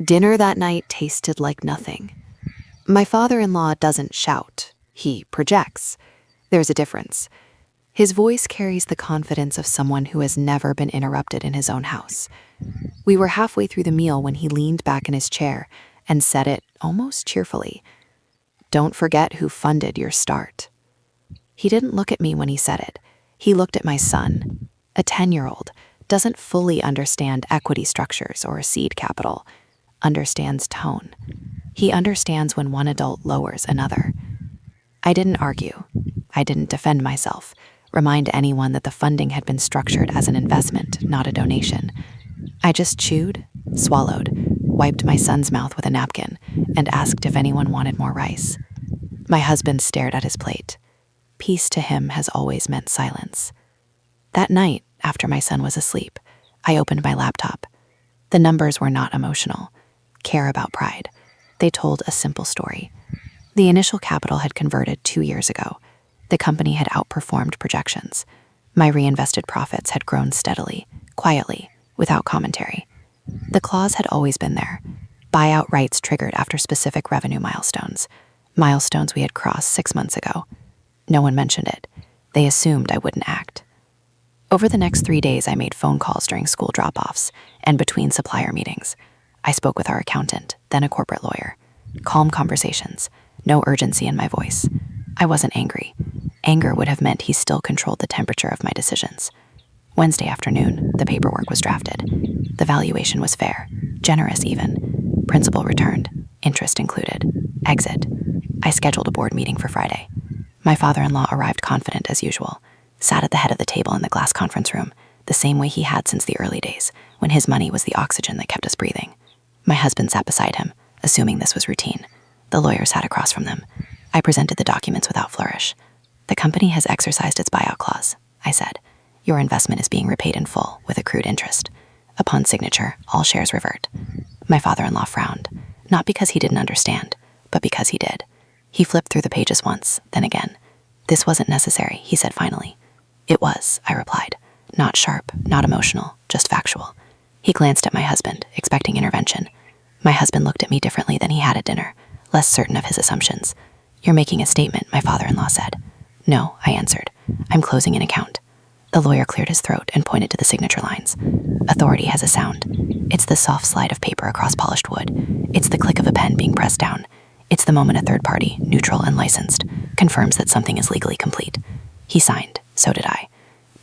Dinner that night tasted like nothing. My father-in-law doesn't shout. He projects. There's a difference. His voice carries the confidence of someone who has never been interrupted in his own house. We were halfway through the meal when he leaned back in his chair and said it almost cheerfully. "Don't forget who funded your start." He didn't look at me when he said it. He looked at my son. A 10-year-old doesn't fully understand equity structures or seed capital, understands tone. He understands when one adult lowers another. I didn't argue. I didn't defend myself, remind anyone that the funding had been structured as an investment, not a donation. I just chewed, swallowed, wiped my son's mouth with a napkin, and asked if anyone wanted more rice. My husband stared at his plate. Peace to him has always meant silence. That night, after my son was asleep, I opened my laptop. The numbers were not emotional. Care about pride. They told a simple story. The initial capital had converted 2 years ago. The company had outperformed projections. My reinvested profits had grown steadily, quietly, without commentary. The clause had always been there. Buyout rights triggered after specific revenue milestones we had crossed 6 months ago. No one mentioned it. They assumed I wouldn't act. Over the next 3 days, I made phone calls during school drop-offs and between supplier meetings. I spoke with our accountant, then a corporate lawyer. Calm conversations, no urgency in my voice. I wasn't angry. Anger would have meant he still controlled the temperature of my decisions. Wednesday afternoon, the paperwork was drafted. The valuation was fair, generous even. Principal returned, interest included. Exit. I scheduled a board meeting for Friday. My father-in-law arrived confident as usual, sat at the head of the table in the glass conference room, the same way he had since the early days, when his money was the oxygen that kept us breathing. My husband sat beside him, assuming this was routine. The lawyer sat across from them. I presented the documents without flourish. "The company has exercised its buyout clause," I said. "Your investment is being repaid in full, with accrued interest. Upon signature, all shares revert." My father-in-law frowned, not because he didn't understand, but because he did. He flipped through the pages once, then again. "This wasn't necessary," he said finally. "It was," I replied. Not sharp, not emotional, just factual. He glanced at my husband, expecting intervention. My husband looked at me differently than he had at dinner, less certain of his assumptions. "You're making a statement," my father-in-law said. "No," I answered. "I'm closing an account." The lawyer cleared his throat and pointed to the signature lines. Authority has a sound. It's the soft slide of paper across polished wood. It's the click of a pen being pressed down. It's the moment a third party, neutral and licensed, confirms that something is legally complete. He signed. So did I.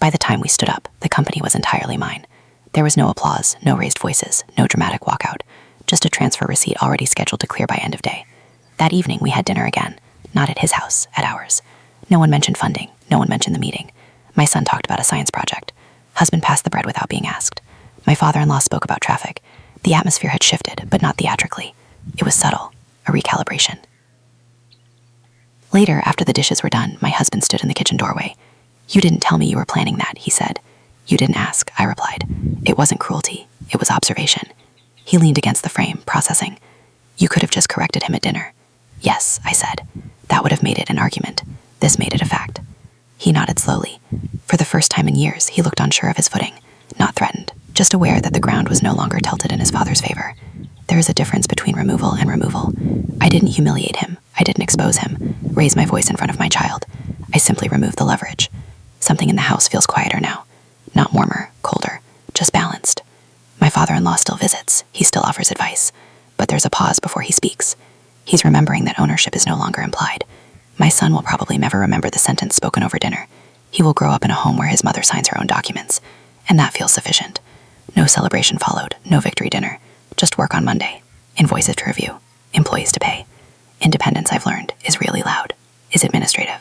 By the time we stood up, the company was entirely mine. There was no applause, no raised voices, no dramatic walkout, just a transfer receipt already scheduled to clear by end of day. That evening, we had dinner again, not at his house, at ours. No one mentioned funding. No one mentioned the meeting. My son talked about a science project. Husband passed the bread without being asked. My father-in-law spoke about traffic. The atmosphere had shifted, but not theatrically. It was subtle, a recalibration. Later, after the dishes were done, my husband stood in the kitchen doorway. "You didn't tell me you were planning that," he said. "You didn't ask," I replied. It wasn't cruelty. It was observation. He leaned against the frame, processing. "You could have just corrected him at dinner." "Yes," I said. "That would have made it an argument. This made it a fact." He nodded slowly. For the first time in years, he looked unsure of his footing, not threatened, just aware that the ground was no longer tilted in his father's favor. There is a difference between removal and removal. I didn't humiliate him. I didn't expose him, raise my voice in front of my child. I simply removed the leverage. Something in the house feels quieter now. Not warmer, colder, just balanced. My father-in-law still visits. He still offers advice. But there's a pause before he speaks. He's remembering that ownership is no longer implied. My son will probably never remember the sentence spoken over dinner. He will grow up in a home where his mother signs her own documents. And that feels sufficient. No celebration followed, no victory dinner. Just work on Monday. Invoices to review. Employees to pay. Independence, I've learned, is really loud, is administrative.